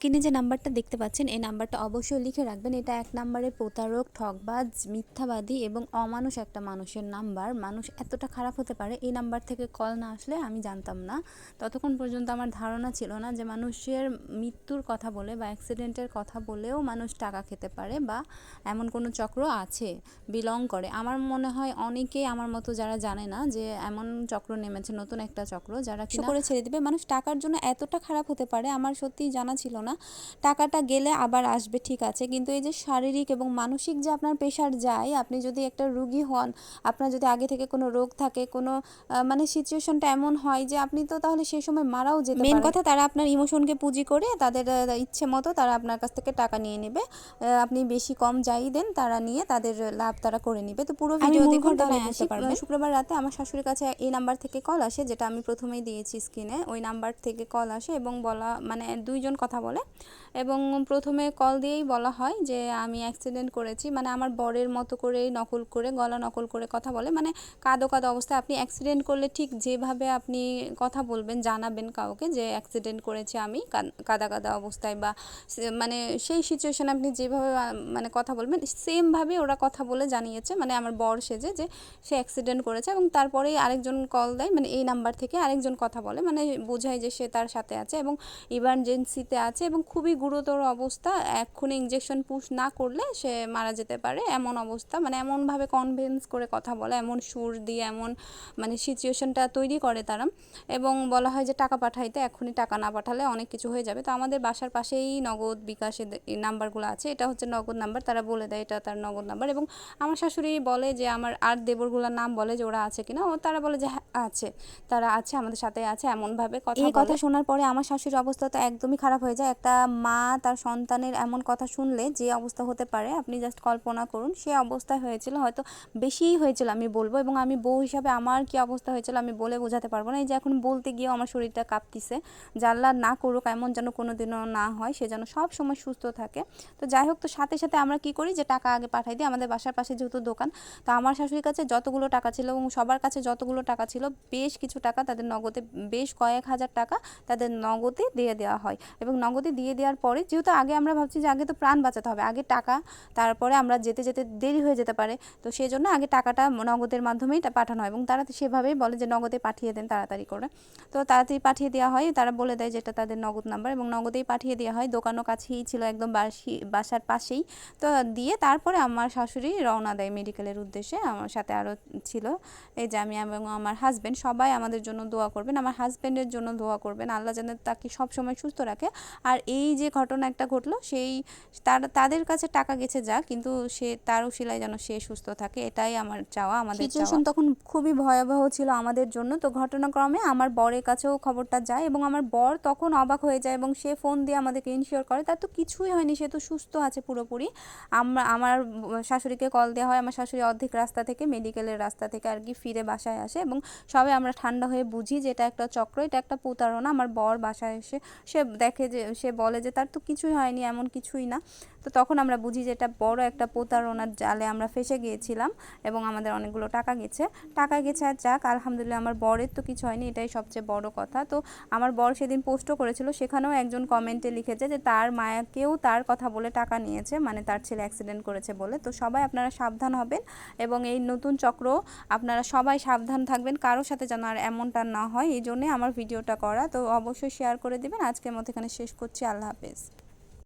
স্ক্রিনে যে নাম্বারটা দেখতে পাচ্ছেন এই নাম্বারটা অবশ্যই লিখে রাখবেন। এটা এক নাম্বারের প্রতারক, ঠকবাজ, মিথ্যাবাদী এবং অমানুষ একটা মানুষের নাম্বার। মানুষ এতটা খারাপ হতে পারে এই নাম্বার থেকে কল না আসলে আমি জানতাম না। ততক্ষণ পর্যন্ত আমার ধারণা ছিল না যে মানুষের মৃত্যুর কথা বলে বা অ্যাক্সিডেন্টের কথা বলেও মানুষ টাকা খেতে পারে বা এমন কোনো চক্র আছে, বিলং করে। আমার মনে হয় অনেকেই আমার মতো যারা জানে না যে এমন চক্র নেমেছে, নতুন একটা চক্র যারা কিনা করে ছেড়ে দিবে। মানুষ টাকার জন্য এতটা খারাপ হতে পারে আমার সত্যিই জানা ছিল না। টাকাটা গেলে আবার আসবে ঠিক আছে, কিন্তু এই যে শারীরিক এবং মানসিক যে আপনার প্রেশার যায়, আপনি যদি একটা রুগী হন, আপনার যদি আগে থেকে কোনো রোগ থাকে, কোনো মানে সিচুয়েশনটা এমন হয় যে আপনি তো তাহলে সেই সময় মারাও যেতে পারেন। মেন কথা তারা আপনার ইমোশনকে পুঁজি করে তাদের ইচ্ছে মতো তারা আপনার কাছ থেকে টাকা নিয়ে নেবে। আপনি বেশি কম যাই দেন তারা নিয়ে তাদের লাভ তারা করে নেবে। তো পুরো ভিডিও দেখুন তাহলে বুঝতে পারবেন। শুক্রবার রাতে আমার শাশুড়ির কাছে এই নাম্বার থেকে কল আসে, যেটা আমি প্রথমেই দিয়েছি স্ক্রিনে। ওই নাম্বার থেকে কল আসে এবং বলা মানে দুইজন কথা বলে এবং প্রথমে কল দিয়েই বলা হয় যে আমি অ্যাক্সিডেন্ট করেছি, মানে আমার বরের মতো করেই নকল করে, গলা নকল করে কথা বলে। মানে কাঁদো কাঁদো অবস্থায়, আপনি অ্যাক্সিডেন্ট করলে ঠিক যেভাবে আপনি কথা বলবেন, জানাবেন কাউকে যে অ্যাক্সিডেন্ট করেছি আমি, কাদা কাদা অবস্থায় বা মানে সেই সিচুয়েশানে আপনি যেভাবে মানে কথা বলবেন সেমভাবে ওরা কথা বলে জানিয়েছে, মানে আমার বর সেজে, যে সে অ্যাক্সিডেন্ট করেছে। এবং তারপরেই আরেকজন কল দেয়, মানে এই নাম্বার থেকে আরেকজন কথা বলে, মানে বোঝায় যে সে তার সাথে আছে এবং ইমার্জেন্সিতে আছে এবং খুবই গুরুতর অবস্থা, এক্ষুনি ইঞ্জেকশন পুশ না করলে সে মারা যেতে পারে এমন অবস্থা। মানে এমনভাবে কনভিন্স করে কথা বলে, এমন সুর দিয়ে, এমন মানে সিচুয়েশনটা তৈরি করে তারা। এবং বলা হয় যে টাকা পাঠাইতে, এক্ষুনি টাকা না পাঠালে অনেক কিছু হয়ে যাবে। তো আমাদের বাসার পাশেই নগদ বিকাশের এই নাম্বারগুলো আছে, এটা হচ্ছে নগদ নাম্বার, তারা বলে দেয় এটা তার নগদ নাম্বার। এবং আমার শাশুড়ি বলে যে আমার আর দেবরগুলোর নাম বলে যে ওরা আছে কিনা, ও তারা বলে যে হ্যাঁ আছে, তারা আছে, আমাদের সাথে আছে, এমনভাবে কথা বলে। এই কথা শোনার পরে আমার শাশুড়ির অবস্থা তো একদমই খারাপ হয়ে যায়। একটা মা তার সন্তানের এমন কথা শুনলে যে অবস্থা হতে পারে আপনি জাস্ট কল্পনা করুন। সে অবস্থায় হয়েছিল, হয়তো বেশিই হয়েছিল আমি বলবো, এবং আমি বউ হিসাবে আমার কি অবস্থা হয়েছিল আমি বলে বোঝাতে পারবো না। এই যে এখন বলতে গিয়েও আমার শরীরটা কাঁপতিছে, যে আল্লাহ না করুক এমন যেন কোনো দিনও না হয়, সে যেন সব সময় সুস্থ থাকে। তো যাই হোক, তো সাথে সাথে আমরা কি করি যে টাকা আগে পাঠাই দিই। আমাদের বাসার পাশে যেহেতু দোকান, তো আমার শাশুড়ির কাছে যতগুলো টাকা ছিল এবং সবার কাছে যতগুলো টাকা ছিল, বেশ কিছু টাকা তাদের নগদে, বেশ কয়েক হাজার টাকা তাদের নগদে দিয়ে দেওয়া হয়। এবং নগদে দিয়ে দেওয়ার পরে, যেহেতু আগে আমরা ভাবছি যে আগে তো প্রাণ বাঁচাতে হবে, আগে টাকা, তারপরে আমরা যেতে যেতে দেরি হয়ে যেতে পারে, তো সেই জন্য আগে টাকাটা নগদের মাধ্যমেই পাঠানো হয়। এবং তারা সেভাবেই বলে যে নগদে পাঠিয়ে দেন তাড়াতাড়ি করে। তো তাড়াতাড়ি পাঠিয়ে দেওয়া হয়, তারা বলে দেয় যে এটা তাদের নগদ নাম্বার, এবং নগদেই পাঠিয়ে দেওয়া হয়। দোকানও কাছেই ছিল, একদম বাসার পাশেই। তো দিয়ে তারপরে আমার শাশুড়ি রওনা দেয় মেডিকেলের উদ্দেশ্যে। আমার সাথে আরও ছিল, এই যে আমি এবং আমার হাজব্যান্ড, সবাই আমাদের জন্য দোয়া করবেন, আমার হাজব্যান্ডের জন্য দোয়া করবেন, আল্লাহ যেন তাকে সবসময় সুস্থ রাখে। আর এই যে ঘটনা একটা ঘটলো, সেই তাদের কাছে টাকা গেছে যা, কিন্তু সে তার উশিলায় যেন সে সুস্থ থাকে, এটাই আমার চাওয়া, আমাদের সিচুয়েশন তখন খুবই ভয়াবহ ছিল আমাদের জন্য। তো ঘটনাক্রমে আমার বরের কাছেও খবরটা যায় এবং আমার বর তখন অবাক হয়ে যায় এবং সে ফোন দিয়ে আমাদেরকে ইনশিওর করে তার তো কিছুই হয়নি, সে তো সুস্থ আছে পুরোপুরি। আমার শাশুড়িকে কল দেওয়া হয়, আমার শাশুড়ি অর্ধেক রাস্তা থেকে, মেডিকেলের রাস্তা থেকে আর কি ফিরে বাসায় আসে এবং সবাই আমরা ঠান্ডা হয়ে বুঝি যে এটা একটা চক্র, এটা একটা প্রতারণা। আমার বর বাসায় এসে সে দেখে যে, সে বলে যে তার তো কিছুই হয়নি, এমন কিছুই না। তো তখন আমরা বুঝি যে এটা বড় একটা প্রতারণার জালে আমরা ফেসে গিয়েছিলাম এবং আমাদের অনেকগুলো টাকা গেছে। আর যাক, আলহামদুলিল্লাহ আমার বরের তো কিছু হয়নি, এটাই সবচেয়ে বড় কথা। তো আমার বর সেদিন পোস্টও করেছিল, সেখানেও একজন কমেন্টে লিখেছে যে তার মায়াকেও তার কথা বলে টাকা নিয়েছে, মানে তার ছেলে অ্যাক্সিডেন্ট করেছে বলে। তো সবাই আপনারা সাবধান হবেন এবং এই নতুন চক্র আপনারা সবাই সাবধান থাকবেন, কারোর সাথে যেন আর এমনটা না হয়, এই জন্যে আমার ভিডিওটা করা। তো অবশ্যই শেয়ার করে দিবেন। আজকের মতো এখানে শেষ করছি, আল্লাহ হাফেজ।